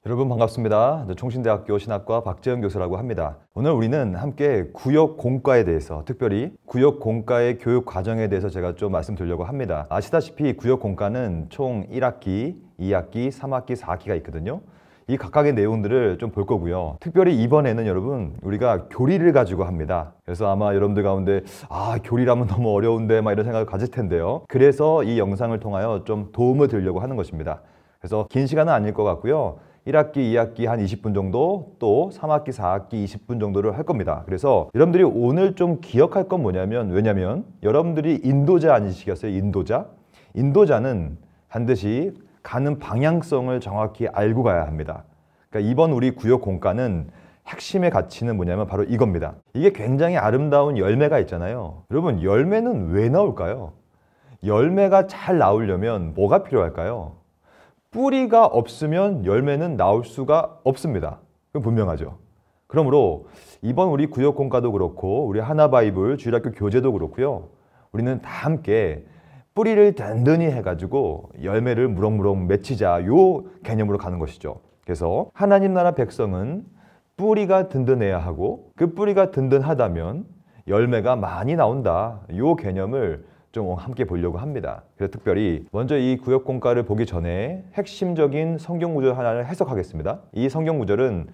여러분 반갑습니다. 총신대학교 신학과 박재현 교수라고 합니다. 오늘 우리는 함께 구역 공과에 대해서, 특별히 구역 공과의 교육 과정에 대해서 제가 좀 말씀드리려고 합니다. 아시다시피 구역 공과는 총 1학기, 2학기, 3학기, 4학기가 있거든요. 이 각각의 내용들을 좀 볼 거고요. 특별히 이번에는 여러분 우리가 교리를 가지고 합니다. 그래서 아마 여러분들 가운데 교리라면 너무 어려운데 이런 생각을 가질 텐데요. 그래서 이 영상을 통하여 좀 도움을 드리려고 하는 것입니다. 그래서 긴 시간은 아닐 것 같고요. 1학기, 2학기 한 20분 정도, 또 3학기, 4학기 20분 정도를 할 겁니다. 그래서 여러분들이 오늘 좀 기억할 건 뭐냐면, 왜냐면 여러분들이 인도자 아니시겠어요? 인도자? 인도자는 반드시 가는 방향성을 정확히 알고 가야 합니다. 그러니까 이번 우리 구역 공과는 핵심의 가치는 뭐냐면 바로 이겁니다. 이게 굉장히 아름다운 열매가 있잖아요. 여러분, 열매는 왜 나올까요? 열매가 잘 나오려면 뭐가 필요할까요? 뿌리가 없으면 열매는 나올 수가 없습니다. 그건 분명하죠. 그러므로 이번 우리 구역 공과도 그렇고 우리 하나바이블 주일학교 교재도 그렇고요. 우리는 다 함께 뿌리를 든든히 해가지고 열매를 무럭무럭 맺히자, 요 개념으로 가는 것이죠. 그래서 하나님 나라 백성은 뿌리가 든든해야 하고, 그 뿌리가 든든하다면 열매가 많이 나온다, 요 개념을 좀 함께 보려고 합니다. 그래서 특별히 먼저 이 구역 공과를 보기 전에 핵심적인 성경 구절 하나를 해석하겠습니다. 이 성경 구절은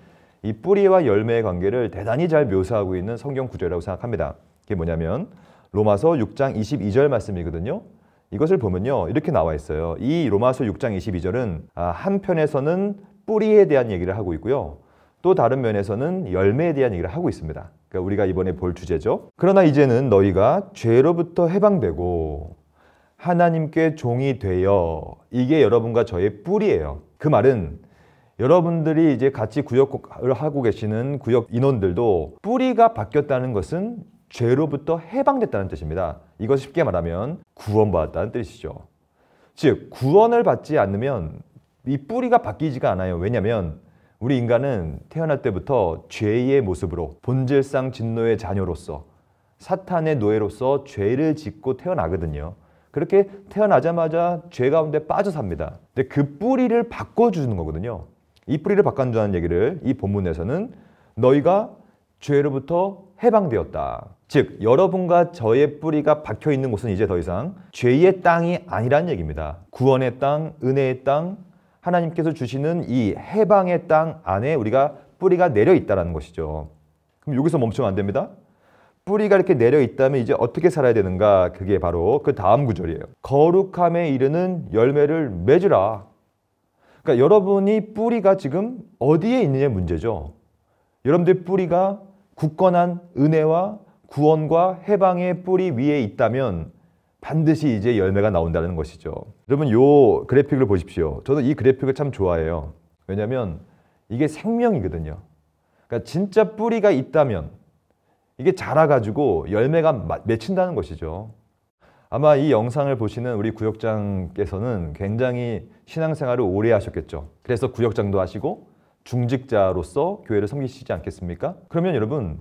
이 뿌리와 열매의 관계를 대단히 잘 묘사하고 있는 성경 구절이라고 생각합니다. 그게 뭐냐면 로마서 6장 22절 말씀이거든요. 이것을 보면요, 이렇게 나와 있어요. 이 로마서 6장 22절은 한편에서는 뿌리에 대한 얘기를 하고 있고요, 또 다른 면에서는 열매에 대한 얘기를 하고 있습니다. 그러니까 우리가 이번에 볼 주제죠. 그러나 이제는 너희가 죄로부터 해방되고 하나님께 종이 되어, 이게 여러분과 저의 뿌리예요. 그 말은 여러분들이 이제 같이 구역을 하고 계시는 구역 인원들도 뿌리가 바뀌었다는 것은 죄로부터 해방됐다는 뜻입니다. 이것 쉽게 말하면 구원받았다는 뜻이죠. 즉, 구원을 받지 않으면 이 뿌리가 바뀌지가 않아요. 왜냐하면 우리 인간은 태어날 때부터 죄의 모습으로, 본질상 진노의 자녀로서, 사탄의 노예로서 죄를 짓고 태어나거든요. 그렇게 태어나자마자 죄 가운데 빠져 삽니다. 근데 그 뿌리를 바꿔주는 거거든요. 이 뿌리를 바꿔준다는 얘기를 이 본문에서는 너희가 죄로부터 해방되었다. 즉, 여러분과 저의 뿌리가 박혀있는 곳은 이제 더 이상 죄의 땅이 아니란 얘기입니다. 구원의 땅, 은혜의 땅, 하나님께서 주시는 이 해방의 땅 안에 우리가 뿌리가 내려 있다는 것이죠. 그럼 여기서 멈추면 안 됩니다. 뿌리가 이렇게 내려 있다면 이제 어떻게 살아야 되는가? 그게 바로 그 다음 구절이에요. 거룩함에 이르는 열매를 맺으라. 그러니까 여러분이 뿌리가 지금 어디에 있느냐의 문제죠. 여러분들 뿌리가 굳건한 은혜와 구원과 해방의 뿌리 위에 있다면 반드시 이제 열매가 나온다는 것이죠. 여러분, 요 그래픽을 보십시오. 저도 이 그래픽을 참 좋아해요. 왜냐하면 이게 생명이거든요. 그러니까 진짜 뿌리가 있다면 이게 자라가지고 열매가 맺힌다는 것이죠. 아마 이 영상을 보시는 우리 구역장께서는 굉장히 신앙생활을 오래 하셨겠죠. 그래서 구역장도 하시고 중직자로서 교회를 섬기시지 않겠습니까? 그러면 여러분,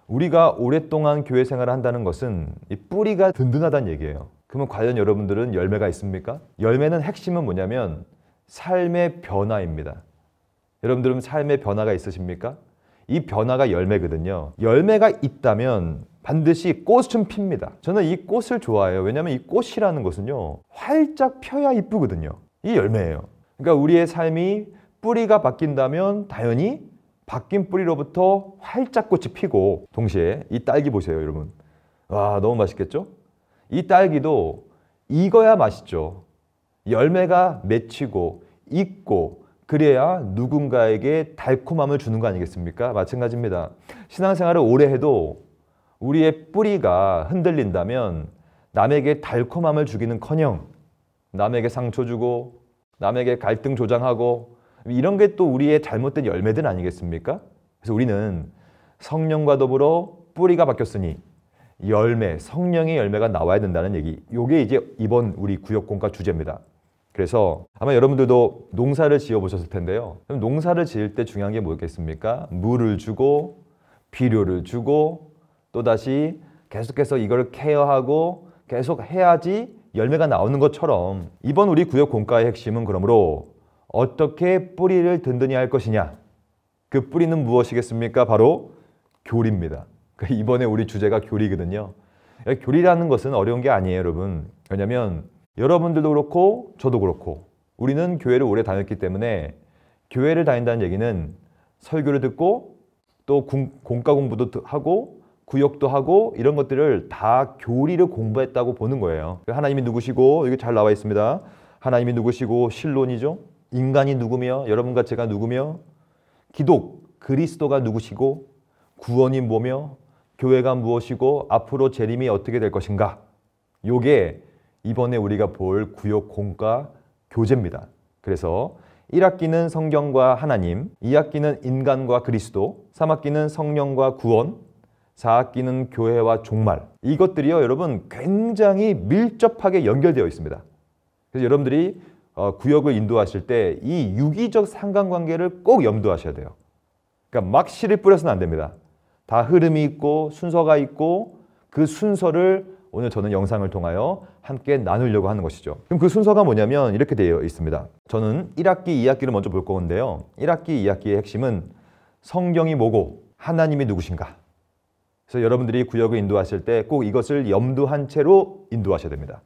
우리가 오랫동안 교회 생활을 한다는 것은 이 뿌리가 든든하다는 얘기예요. 그러면 과연 여러분들은 열매가 있습니까? 열매는 핵심은 뭐냐면 삶의 변화입니다. 여러분들은 삶의 변화가 있으십니까? 이 변화가 열매거든요. 열매가 있다면 반드시 꽃은 핍니다. 저는 이 꽃을 좋아해요. 왜냐하면 이 꽃이라는 것은요, 활짝 펴야 이쁘거든요. 이 열매예요. 그러니까 우리의 삶이 뿌리가 바뀐다면 당연히 바뀐 뿌리로부터 활짝 꽃이 피고, 동시에 이 딸기 보세요, 여러분. 와, 너무 맛있겠죠? 이 딸기도 익어야 맛있죠. 열매가 맺히고 익고 그래야 누군가에게 달콤함을 주는 거 아니겠습니까? 마찬가지입니다. 신앙생활을 오래 해도 우리의 뿌리가 흔들린다면 남에게 달콤함을 주기는커녕 남에게 상처 주고 남에게 갈등 조장하고, 이런 게 또 우리의 잘못된 열매들 아니겠습니까? 그래서 우리는 성령과 더불어 뿌리가 바뀌었으니 열매, 성령의 열매가 나와야 된다는 얘기. 이게 이제 이번 우리 구역 공과 주제입니다. 그래서 아마 여러분들도 농사를 지어 보셨을 텐데요. 그럼 농사를 지을 때 중요한 게 뭐겠습니까? 물을 주고 비료를 주고 또다시 계속해서 이걸 케어하고 계속 해야지 열매가 나오는 것처럼, 이번 우리 구역 공과의 핵심은 그러므로 어떻게 뿌리를 든든히 할 것이냐. 그 뿌리는 무엇이겠습니까? 바로 교리입니다. 이번에 우리 주제가 교리거든요. 교리라는 것은 어려운 게 아니에요, 여러분. 왜냐하면 여러분들도 그렇고 저도 그렇고 우리는 교회를 오래 다녔기 때문에 교회를 다닌다는 얘기는 설교를 듣고 또 공과 공부도 하고 구역도 하고 이런 것들을 다 교리를 공부했다고 보는 거예요. 하나님이 누구시고 이게 잘 나와 있습니다. 하나님이 누구시고 신론이죠. 인간이 누구며 여러분과 제가 누구며 기독 그리스도가 누구시고 구원이 뭐며 교회가 무엇이고 앞으로 재림이 어떻게 될 것인가. 요게 이번에 우리가 볼 구역 공과 교재입니다. 그래서 1학기는 성경과 하나님, 2학기는 인간과 그리스도, 3학기는 성령과 구원, 4학기는 교회와 종말. 이것들이요, 여러분 굉장히 밀접하게 연결되어 있습니다. 그래서 여러분들이 구역을 인도하실 때 이 유기적 상관관계를 꼭 염두하셔야 돼요. 그러니까 막 씨를 뿌려서는 안 됩니다. 다 흐름이 있고 순서가 있고 그 순서를 오늘 저는 영상을 통하여 함께 나누려고 하는 것이죠. 그럼 그 순서가 뭐냐면 이렇게 되어 있습니다. 저는 1학기, 2학기를 먼저 볼 건데요. 1학기, 2학기의 핵심은 성경이 뭐고 하나님이 누구신가. 그래서 여러분들이 구역을 인도하실 때 꼭 이것을 염두한 채로 인도하셔야 됩니다.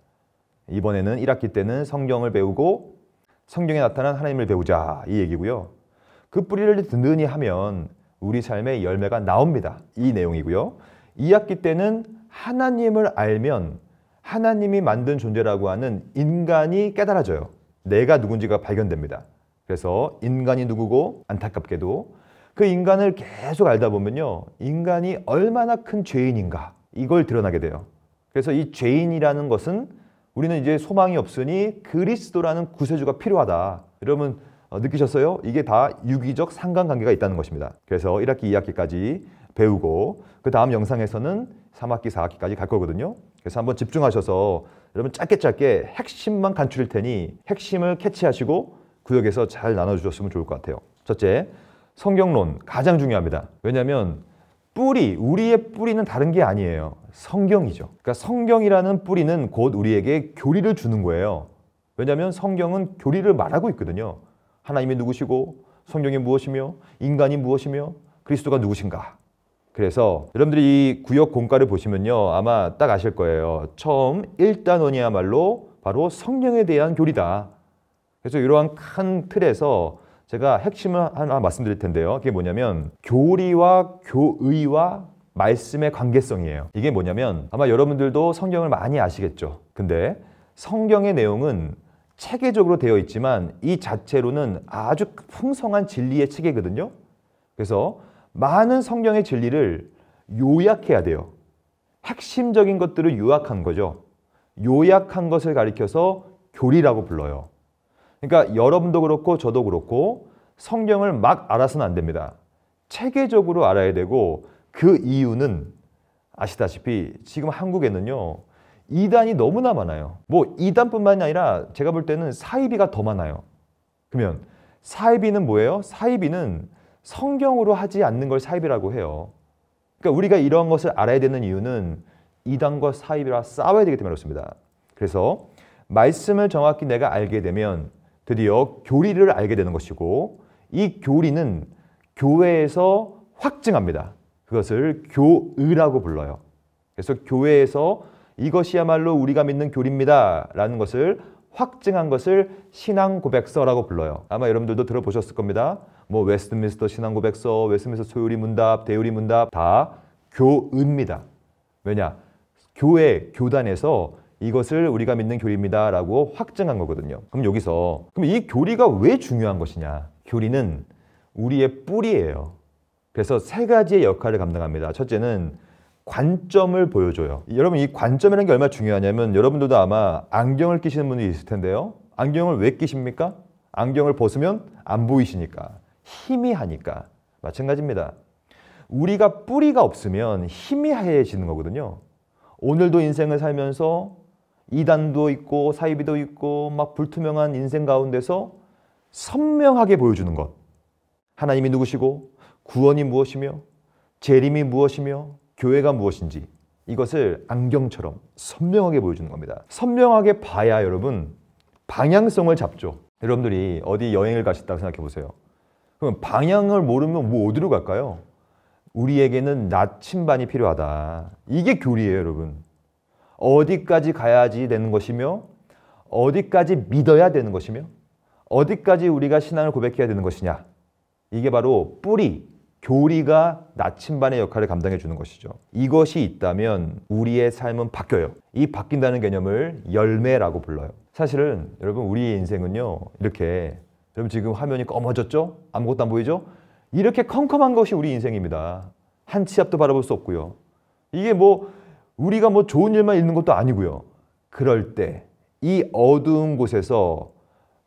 이번에는 1학기 때는 성경을 배우고 성경에 나타난 하나님을 배우자 이 얘기고요. 그 뿌리를 든든히 하면 우리 삶의 열매가 나옵니다. 이 내용이고요. 2학기 때는 하나님을 알면 하나님이 만든 존재라고 하는 인간이 깨달아져요. 내가 누군지가 발견됩니다. 그래서 인간이 누구고 안타깝게도 그 인간을 계속 알다 보면요. 인간이 얼마나 큰 죄인인가 이걸 드러나게 돼요. 그래서 이 죄인이라는 것은 우리는 이제 소망이 없으니 그리스도라는 구세주가 필요하다. 여러분 느끼셨어요? 이게 다 유기적 상관관계가 있다는 것입니다. 그래서 1학기, 2학기까지 배우고 그 다음 영상에서는 3학기, 4학기까지 갈 거거든요. 그래서 한번 집중하셔서 여러분 짧게 핵심만 간추릴 테니 핵심을 캐치하시고 구역에서 잘 나눠주셨으면 좋을 것 같아요. 첫째, 성경론 가장 중요합니다. 왜냐하면 우리의 뿌리는 다른 게 아니에요. 성경이죠. 그러니까 성경이라는 뿌리는 곧 우리에게 교리를 주는 거예요. 왜냐하면 성경은 교리를 말하고 있거든요. 하나님이 누구시고 성경이 무엇이며 인간이 무엇이며 그리스도가 누구신가. 그래서 여러분들이 이 구역 공과를 보시면요. 아마 딱 아실 거예요. 처음 1단원이야말로 바로 성경에 대한 교리다. 그래서 이러한 큰 틀에서 제가 핵심을 하나 말씀드릴 텐데요. 그게 뭐냐면 교리와 교의와 말씀의 관계성이에요. 이게 뭐냐면 아마 여러분들도 성경을 많이 아시겠죠. 근데 성경의 내용은 체계적으로 되어 있지만 이 자체로는 아주 풍성한 진리의 체계거든요. 그래서 많은 성경의 진리를 요약해야 돼요. 핵심적인 것들을 요약한 거죠. 요약한 것을 가리켜서 교리라고 불러요. 그러니까 여러분도 그렇고 저도 그렇고 성경을 막 알아서는 안 됩니다. 체계적으로 알아야 되고 그 이유는 아시다시피 지금 한국에는요. 이단이 너무나 많아요. 뭐 이단뿐만이 아니라 제가 볼 때는 사이비가 더 많아요. 그러면 사이비는 뭐예요? 사이비는 성경으로 하지 않는 걸 사이비라고 해요. 그러니까 우리가 이런 것을 알아야 되는 이유는 이단과 사이비와 싸워야 되기 때문에 그렇습니다. 그래서 말씀을 정확히 내가 알게 되면 드디어 교리를 알게 되는 것이고 이 교리는 교회에서 확증합니다. 그것을 교의라고 불러요. 그래서 교회에서 이것이야말로 우리가 믿는 교리입니다 라는 것을 확증한 것을 신앙고백서라고 불러요. 아마 여러분들도 들어보셨을 겁니다. 뭐 웨스트민스터 신앙고백서, 웨스트민스터 소유리문답, 대유리문답 다 교의입니다. 왜냐? 교회, 교단에서 이것을 우리가 믿는 교리입니다 라고 확증한 거거든요. 그럼 여기서 그럼 이 교리가 왜 중요한 것이냐? 교리는 우리의 뿌리예요. 그래서 세 가지의 역할을 감당합니다. 첫째는 관점을 보여줘요. 여러분 이 관점이라는 게 얼마나 중요하냐면 여러분들도 아마 안경을 끼시는 분들이 있을 텐데요. 안경을 왜 끼십니까? 안경을 벗으면 안 보이시니까. 희미하니까. 마찬가지입니다. 우리가 뿌리가 없으면 희미해지는 거거든요. 오늘도 인생을 살면서 이단도 있고 사이비도 있고 막 불투명한 인생 가운데서 선명하게 보여주는 것. 하나님이 누구시고 구원이 무엇이며 재림이 무엇이며 교회가 무엇인지 이것을 안경처럼 선명하게 보여주는 겁니다. 선명하게 봐야 여러분 방향성을 잡죠. 여러분들이 어디 여행을 가셨다고 생각해 보세요. 그럼 방향을 모르면 뭐 어디로 갈까요? 우리에게는 나침반이 필요하다. 이게 교리예요, 여러분. 어디까지 가야지 되는 것이며 어디까지 믿어야 되는 것이며 어디까지 우리가 신앙을 고백해야 되는 것이냐. 이게 바로 뿌리, 교리가 나침반의 역할을 감당해 주는 것이죠. 이것이 있다면 우리의 삶은 바뀌어요. 이 바뀐다는 개념을 열매라고 불러요. 사실은 여러분 우리의 인생은요. 이렇게 여러분 지금 화면이 검어졌죠? 아무것도 안 보이죠? 이렇게 컴컴한 것이 우리 인생입니다. 한 치 앞도 바라볼 수 없고요. 이게 뭐 우리가 뭐 좋은 일만 있는 것도 아니고요. 그럴 때 이 어두운 곳에서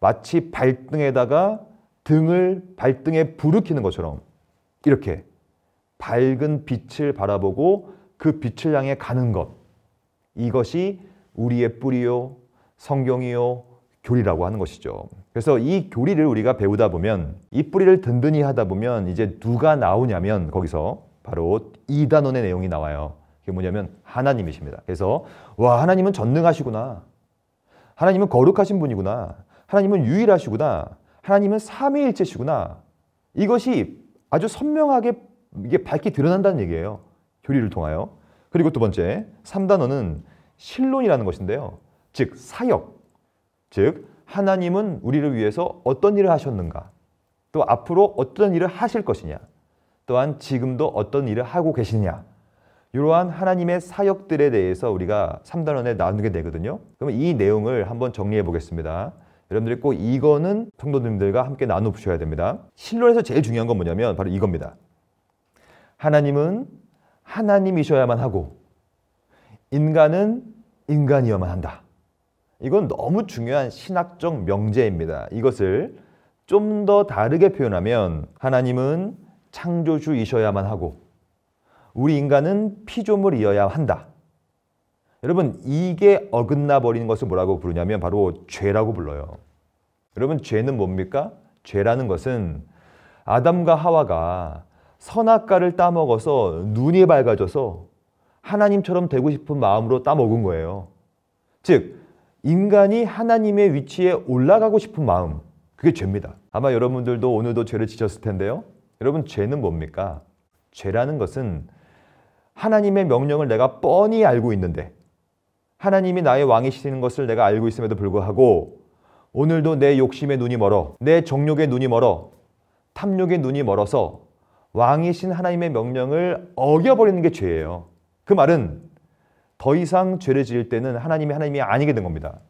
마치 발등에다가 발등에 불을 켜는 것처럼 이렇게 밝은 빛을 바라보고 그 빛을 향해 가는 것. 이것이 우리의 뿌리요, 성경이요, 교리라고 하는 것이죠. 그래서 이 교리를 우리가 배우다 보면 이 뿌리를 든든히 하다 보면 이제 누가 나오냐면 거기서 바로 이 단원의 내용이 나와요. 그게 뭐냐면 하나님이십니다. 그래서 와, 하나님은 전능하시구나. 하나님은 거룩하신 분이구나. 하나님은 유일하시구나. 하나님은 삼위일체시구나. 이것이 아주 선명하게 이게 밝게 드러난다는 얘기예요. 교리를 통하여. 그리고 두 번째, 3단원은 신론이라는 것인데요. 즉 사역. 즉 하나님은 우리를 위해서 어떤 일을 하셨는가. 또 앞으로 어떤 일을 하실 것이냐. 또한 지금도 어떤 일을 하고 계시냐. 이러한 하나님의 사역들에 대해서 우리가 3단원에 나누게 되거든요. 그러면 이 내용을 한번 정리해 보겠습니다. 여러분들이 꼭 이거는 성도님들과 함께 나눠보셔야 됩니다. 신론에서 제일 중요한 건 뭐냐면 바로 이겁니다. 하나님은 하나님이셔야만 하고 인간은 인간이어야만 한다. 이건 너무 중요한 신학적 명제입니다. 이것을 좀 더 다르게 표현하면 하나님은 창조주이셔야만 하고 우리 인간은 피조물이어야 한다. 여러분 이게 어긋나 버리는 것을 뭐라고 부르냐면 바로 죄라고 불러요. 여러분 죄는 뭡니까? 죄라는 것은 아담과 하와가 선악과를 따먹어서 눈이 밝아져서 하나님처럼 되고 싶은 마음으로 따먹은 거예요. 즉 인간이 하나님의 위치에 올라가고 싶은 마음, 그게 죄입니다. 아마 여러분들도 오늘도 죄를 지셨을 텐데요. 여러분 죄는 뭡니까? 죄라는 것은 하나님의 명령을 내가 뻔히 알고 있는데 하나님이 나의 왕이시는 것을 내가 알고 있음에도 불구하고 오늘도 내 욕심의 눈이 멀어, 내 정욕의 눈이 멀어, 탐욕의 눈이 멀어서 왕이신 하나님의 명령을 어겨버리는 게 죄예요. 그 말은 더 이상 죄를 지을 때는 하나님이 아니게 된 겁니다.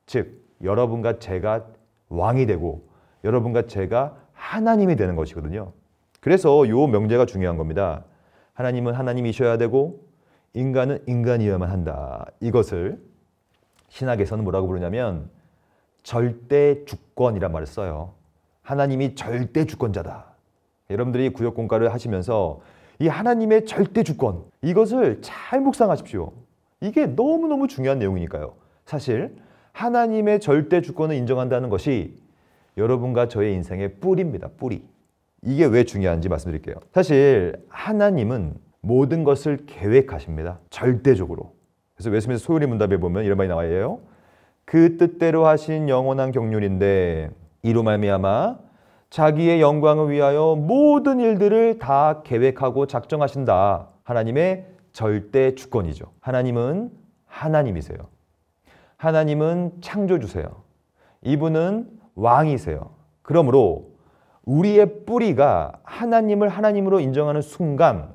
즉 여러분과 제가 왕이 되고 여러분과 제가 하나님이 되는 것이거든요. 그래서 이 명제가 중요한 겁니다. 하나님은 하나님이셔야 되고 인간은 인간이어야만 한다. 이것을 신학에서는 뭐라고 부르냐면 절대 주권이란 말을 써요. 하나님이 절대 주권자다. 여러분들이 구역 공과를 하시면서 이 하나님의 절대 주권, 이것을 잘 묵상하십시오. 이게 너무너무 중요한 내용이니까요. 사실 하나님의 절대 주권을 인정한다는 것이 여러분과 저의 인생의 뿌리입니다. 뿌리. 이게 왜 중요한지 말씀드릴게요. 사실 하나님은 모든 것을 계획하십니다. 절대적으로. 그래서 웨스민스터 소요리 문답에 보면 이런 말이 나와요. 그 뜻대로 하신 영원한 경륜인데 이로 말미암아 자기의 영광을 위하여 모든 일들을 다 계획하고 작정하신다. 하나님의 절대 주권이죠. 하나님은 하나님이세요. 하나님은 창조주세요. 이분은 왕이세요. 그러므로 우리의 뿌리가 하나님을 하나님으로 인정하는 순간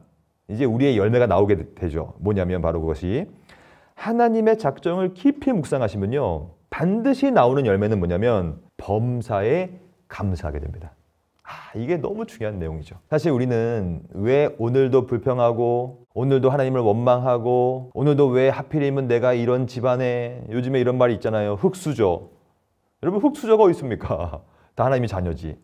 이제 우리의 열매가 나오게 되죠. 뭐냐면 바로 그것이 하나님의 작정을 깊이 묵상하시면요. 반드시 나오는 열매는 뭐냐면 범사에 감사하게 됩니다. 이게 너무 중요한 내용이죠. 사실 우리는 왜 오늘도 불평하고 오늘도 하나님을 원망하고 오늘도 왜 하필이면 내가 이런 집안에 요즘에 이런 말이 있잖아요. 흙수저. 여러분 흙수저가 어디 있습니까? 다 하나님의 자녀지.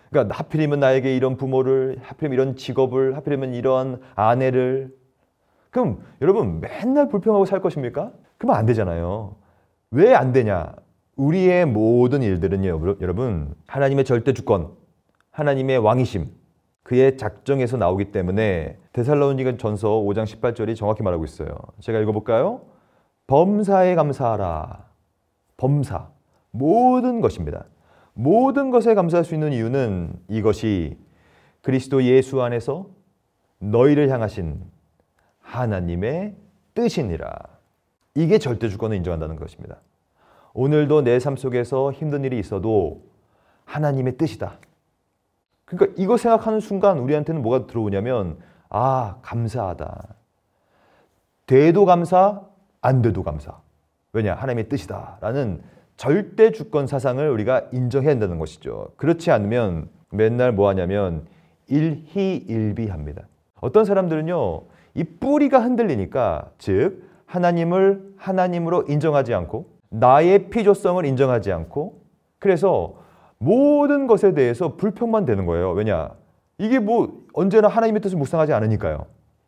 그러니까 하필이면 나에게 이런 부모를, 하필이면 이런 직업을, 하필이면 이런 아내를. 그럼 여러분 맨날 불평하고 살 것입니까? 그러면 안 되잖아요. 왜 안 되냐? 우리의 모든 일들은요, 여러분 하나님의 절대 주권, 하나님의 왕이심, 그의 작정에서 나오기 때문에 데살로니가 전서 5장 18절이 정확히 말하고 있어요. 제가 읽어볼까요? 범사에 감사하라. 범사, 모든 것입니다. 모든 것에 감사할 수 있는 이유는 이것이 그리스도 예수 안에서 너희를 향하신 하나님의 뜻이니라. 이게 절대 주권을 인정한다는 것입니다. 오늘도 내 삶 속에서 힘든 일이 있어도 하나님의 뜻이다. 그러니까 이거 생각하는 순간 우리한테는 뭐가 들어오냐면 아, 감사하다. 돼도 감사, 안 돼도 감사. 왜냐? 하나님의 뜻이다 라는 절대 주권 사상을 우리가 인정해야 한다는 것이죠. 그렇지 않으면 맨날 뭐 하냐면 일희일비합니다. 어떤 사람들은요, 이 뿌리가 흔들리니까, 즉 하나님을 하나님으로 인정하지 않고 나의 필요성을 인정하지 않고, 그래서 모든 것에 대해서 불평만 되는 거예요. 왜냐? 이게 뭐 언제나 하나님의 뜻을 묵상하지 않으니까요.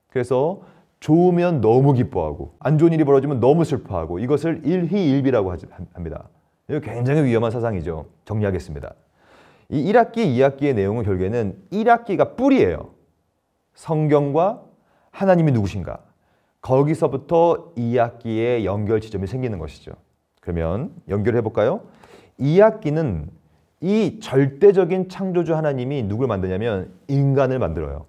그래서 좋으면 너무 기뻐하고 안 좋은 일이 벌어지면 너무 슬퍼하고, 이것을 일희일비라고 합니다. 이거 굉장히 위험한 사상이죠. 정리하겠습니다. 이 1학기, 2학기의 내용은 결국에는 1학기가 뿌리예요. 성경과 하나님이 누구신가. 거기서부터 2학기에 연결 지점이 생기는 것이죠. 그러면 연결해 볼까요? 2학기는 이 절대적인 창조주 하나님이 누굴 만드냐면 인간을 만들어요.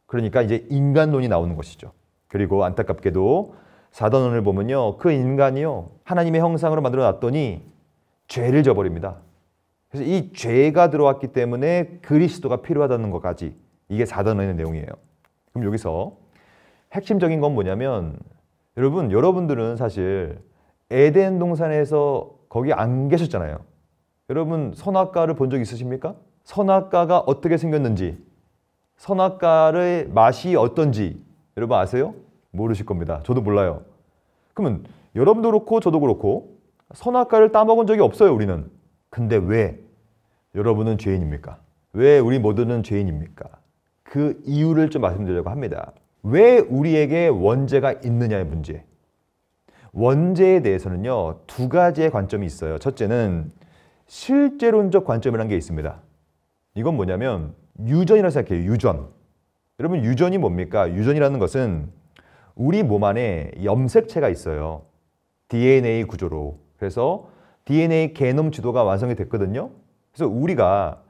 그러니까 이제 인간론이 나오는 것이죠. 그리고 안타깝게도 사도론을 보면요, 그 인간이요 하나님의 형상으로 만들어 놨더니 죄를 져버립니다. 그래서 이 죄가 들어왔기 때문에 그리스도가 필요하다는 것까지, 이게 사도론의 내용이에요. 그럼 여기서 핵심적인 건 뭐냐면, 여러분들은 사실 에덴 동산에서 거기 안 계셨잖아요. 여러분 선악과를 본 적 있으십니까? 선악과가 어떻게 생겼는지, 선악과의 맛이 어떤지 여러분 아세요? 모르실 겁니다. 저도 몰라요. 그러면 여러분도 그렇고 저도 그렇고 선악과를 따먹은 적이 없어요, 우리는. 근데 왜 여러분은 죄인입니까? 왜 우리 모두는 죄인입니까? 그 이유를 좀 말씀드리려고 합니다. 왜 우리에게 원죄가 있느냐의 문제. 원죄에 대해서는요, 두 가지의 관점이 있어요. 첫째는 실제론적 관점이라는 게 있습니다. 이건 뭐냐면 유전이라고 생각해요. 유전. 여러분 유전이 뭡니까? 유전이라는 것은 우리 몸 안에 염색체가 있어요. DNA 구조로. 그래서 DNA 게놈 지도가 완성이 됐거든요. 그래서 우리가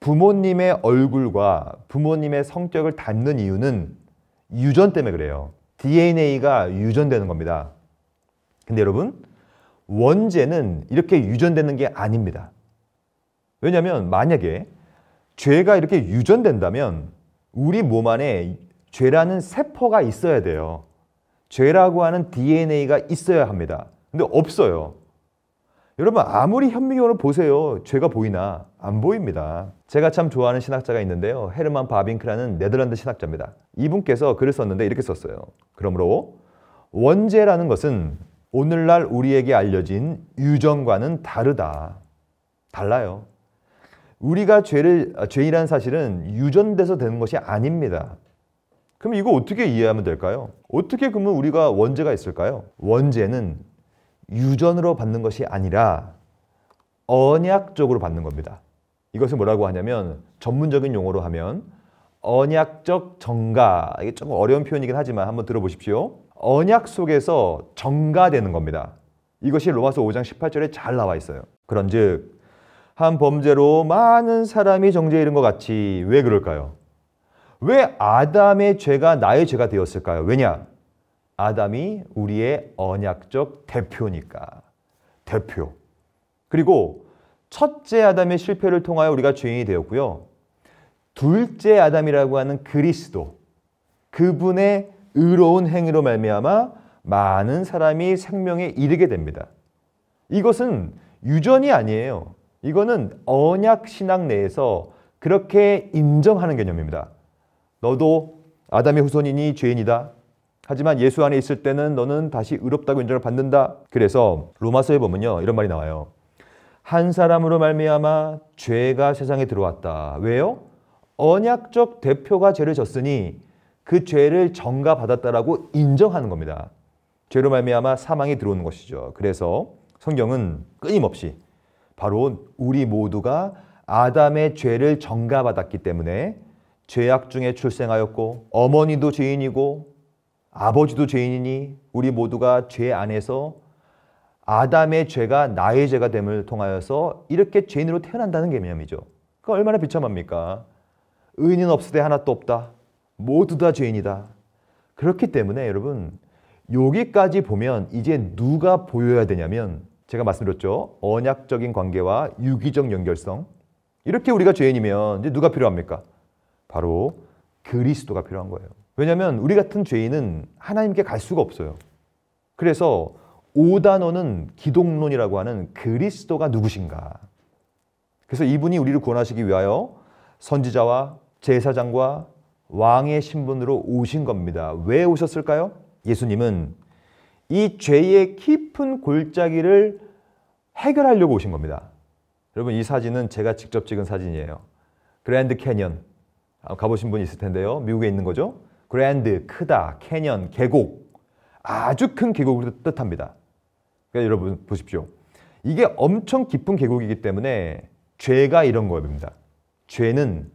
부모님의 얼굴과 부모님의 성격을 닮는 이유는 유전 때문에 그래요. DNA가 유전되는 겁니다. 근데 여러분, 원죄는 이렇게 유전되는 게 아닙니다. 왜냐하면 만약에 죄가 이렇게 유전된다면 우리 몸 안에 죄라는 세포가 있어야 돼요. 죄라고 하는 DNA가 있어야 합니다. 근데 없어요. 여러분 아무리 현미경으로 보세요. 죄가 보이나? 안 보입니다. 제가 참 좋아하는 신학자가 있는데요. 헤르만 바빙크라는 네덜란드 신학자입니다. 이분께서 글을 썼는데 이렇게 썼어요. 그러므로 원죄라는 것은 오늘날 우리에게 알려진 유전과는 다르다. 달라요. 우리가 죄인이라는 사실은 유전돼서 되는 것이 아닙니다. 그럼 이거 어떻게 이해하면 될까요? 어떻게 그러면 우리가 원죄가 있을까요? 원죄는 유전으로 받는 것이 아니라 언약적으로 받는 겁니다. 이것을 뭐라고 하냐면 전문적인 용어로 하면 언약적 정가. 이게 조금 어려운 표현이긴 하지만 한번 들어보십시오. 언약 속에서 정가되는 겁니다. 이것이 로마서 5장 18절에 잘 나와 있어요. 그런즉 한 범죄로 많은 사람이 정죄에 이른 것 같이. 왜 그럴까요? 왜 아담의 죄가 나의 죄가 되었을까요? 왜냐? 아담이 우리의 언약적 대표니까. 대표. 그리고 첫째 아담의 실패를 통하여 우리가 죄인이 되었고요. 둘째 아담이라고 하는 그리스도, 그분의 의로운 행위로 말미암아 많은 사람이 생명에 이르게 됩니다. 이것은 유전이 아니에요. 이거는 언약 신앙 내에서 그렇게 인정하는 개념입니다. 너도 아담의 후손이니 죄인이다. 하지만 예수 안에 있을 때는 너는 다시 의롭다고 인정을 받는다. 그래서 로마서에 보면요, 이런 말이 나와요. 한 사람으로 말미암아 죄가 세상에 들어왔다. 왜요? 언약적 대표가 죄를 졌으니 그 죄를 전가받았다라고 인정하는 겁니다. 죄로 말미암아 사망이 들어오는 것이죠. 그래서 성경은 끊임없이 바로 우리 모두가 아담의 죄를 전가받았기 때문에 죄악 중에 출생하였고 어머니도 죄인이고 아버지도 죄인이니 우리 모두가 죄 안에서 아담의 죄가 나의 죄가 됨을 통하여서 이렇게 죄인으로 태어난다는 개념이죠. 그 얼마나 비참합니까? 의인은 없으되 하나도 없다. 모두 다 죄인이다. 그렇기 때문에 여러분 여기까지 보면 이제 누가 보여야 되냐면 제가 말씀드렸죠. 언약적인 관계와 유기적 연결성. 이렇게 우리가 죄인이면 이제 누가 필요합니까? 바로 그리스도가 필요한 거예요. 왜냐하면 우리 같은 죄인은 하나님께 갈 수가 없어요. 그래서 5단어는 기독론이라고 하는 그리스도가 누구신가. 그래서 이분이 우리를 구원하시기 위하여 선지자와 제사장과 왕의 신분으로 오신 겁니다. 왜 오셨을까요? 예수님은 이 죄의 깊은 골짜기를 해결하려고 오신 겁니다. 여러분 이 사진은 제가 직접 찍은 사진이에요. 그랜드 캐년 가보신 분 있을 텐데요. 미국에 있는 거죠. 그랜드, 크다, 캐년, 계곡. 아주 큰 계곡을 뜻합니다. 그러니까 여러분 보십시오. 이게 엄청 깊은 계곡이기 때문에 죄가 이런 겁니다. 죄는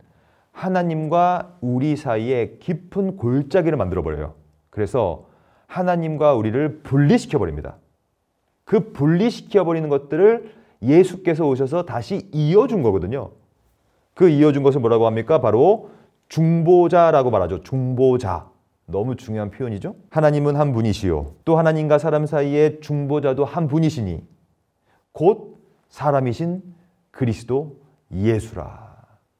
하나님과 우리 사이에 깊은 골짜기를 만들어버려요. 그래서 하나님과 우리를 분리시켜버립니다. 그 분리시켜버리는 것들을 예수께서 오셔서 다시 이어준 거거든요. 그 이어준 것을 뭐라고 합니까? 바로 중보자라고 말하죠. 중보자. 너무 중요한 표현이죠. 하나님은 한 분이시요. 또 하나님과 사람 사이에 중보자도 한 분이시니 곧 사람이신 그리스도 예수라.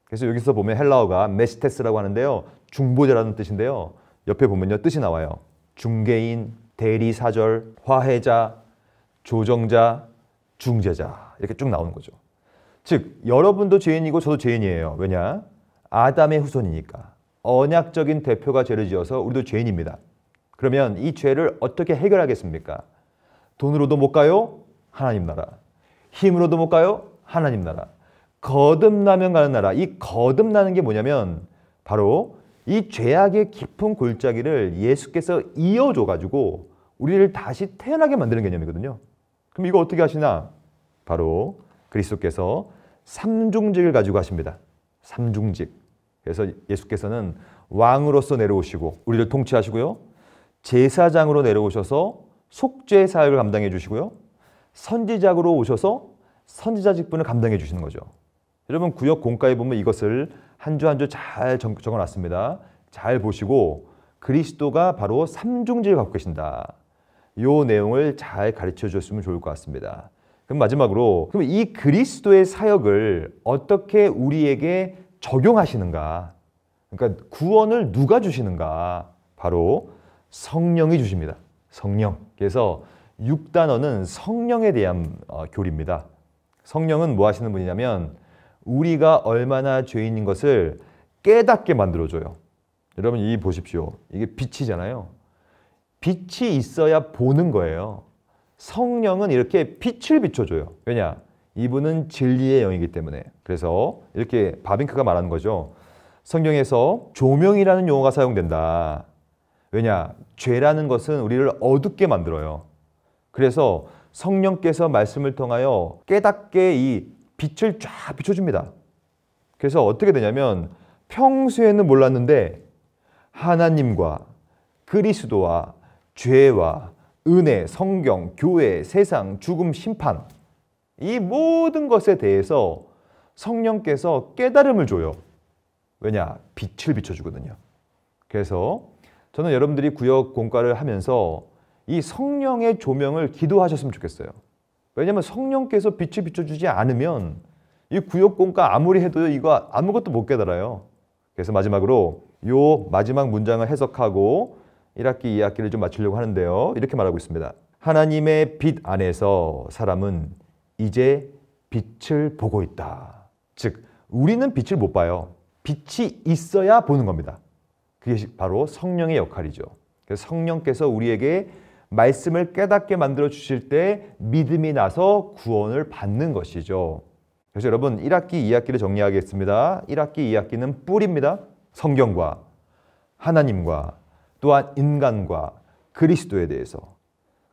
그래서 여기서 보면 헬라어가 메스테스라고 하는데요. 중보자라는 뜻인데요. 옆에 보면요. 뜻이 나와요. 중개인, 대리사절, 화해자, 조정자, 중재자 이렇게 쭉 나오는 거죠. 즉 여러분도 죄인이고 저도 죄인이에요. 왜냐? 아담의 후손이니까. 언약적인 대표가 죄를 지어서 우리도 죄인입니다. 그러면 이 죄를 어떻게 해결하겠습니까? 돈으로도 못 가요? 하나님 나라. 힘으로도 못 가요? 하나님 나라. 거듭나면 가는 나라. 이 거듭나는 게 뭐냐면 바로 이 죄악의 깊은 골짜기를 예수께서 이어줘가지고 우리를 다시 태어나게 만드는 개념이거든요. 그럼 이거 어떻게 하시나? 바로 그리스도께서 삼중직을 가지고 하십니다. 삼중직. 그래서 예수께서는 왕으로서 내려오시고 우리를 통치하시고요. 제사장으로 내려오셔서 속죄 사역을 감당해 주시고요. 선지자로 오셔서 선지자 직분을 감당해 주시는 거죠. 여러분 구역 공가에 보면 이것을 한 주 한 주 잘 적어놨습니다. 잘 보시고 그리스도가 바로 삼중직을 갖고 계신다. 이 내용을 잘 가르쳐 주셨으면 좋을 것 같습니다. 그럼 마지막으로 그럼 이 그리스도의 사역을 어떻게 우리에게 적용하시는가? 그러니까 구원을 누가 주시는가? 바로 성령이 주십니다. 성령. 그래서 6단어는 성령에 대한 교리입니다. 성령은 뭐 하시는 분이냐면 우리가 얼마나 죄인인 것을 깨닫게 만들어줘요. 여러분 이 보십시오. 이게 빛이잖아요. 빛이 있어야 보는 거예요. 성령은 이렇게 빛을 비춰줘요. 왜냐? 이분은 진리의 영이기 때문에. 그래서 이렇게 바빙크가 말하는 거죠. 성경에서 조명이라는 용어가 사용된다. 왜냐? 죄라는 것은 우리를 어둡게 만들어요. 그래서 성령께서 말씀을 통하여 깨닫게 이 빛을 쫙 비춰줍니다. 그래서 어떻게 되냐면 평소에는 몰랐는데 하나님과 그리스도와 죄와 은혜, 성경, 교회, 세상, 죽음, 심판 이 모든 것에 대해서 성령께서 깨달음을 줘요. 왜냐? 빛을 비춰주거든요. 그래서 저는 여러분들이 구역 공과를 하면서 이 성령의 조명을 기도하셨으면 좋겠어요. 왜냐하면 성령께서 빛을 비춰주지 않으면 이 구역 공과 아무리 해도 이거 아무것도 못 깨달아요. 그래서 마지막으로 요 마지막 문장을 해석하고 1학기, 2학기를 좀 마치려고 하는데요. 이렇게 말하고 있습니다. 하나님의 빛 안에서 사람은 이제 빛을 보고 있다. 즉 우리는 빛을 못 봐요. 빛이 있어야 보는 겁니다. 그게 바로 성령의 역할이죠. 그래서 성령께서 우리에게 말씀을 깨닫게 만들어 주실 때 믿음이 나서 구원을 받는 것이죠. 그래서 여러분 1학기, 2학기를 정리하겠습니다. 1학기, 2학기는 뿌리입니다. 성경과 하나님과 또한 인간과 그리스도에 대해서.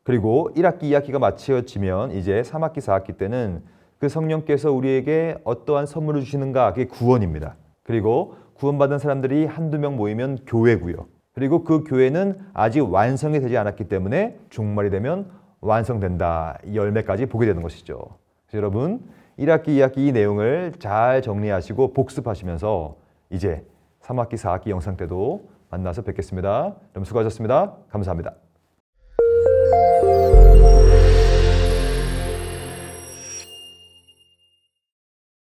그리고 1학기, 2학기가 마치어지면 이제 3학기, 4학기 때는 그 성령께서 우리에게 어떠한 선물을 주시는가? 그게 구원입니다. 그리고 구원받은 사람들이 한두 명 모이면 교회고요. 그리고 그 교회는 아직 완성이 되지 않았기 때문에 종말이 되면 완성된다. 이 열매까지 보게 되는 것이죠. 그래서 여러분 1학기, 2학기 이 내용을 잘 정리하시고 복습하시면서 이제 3학기, 4학기 영상 때도 만나서 뵙겠습니다. 여러분 수고하셨습니다. 감사합니다.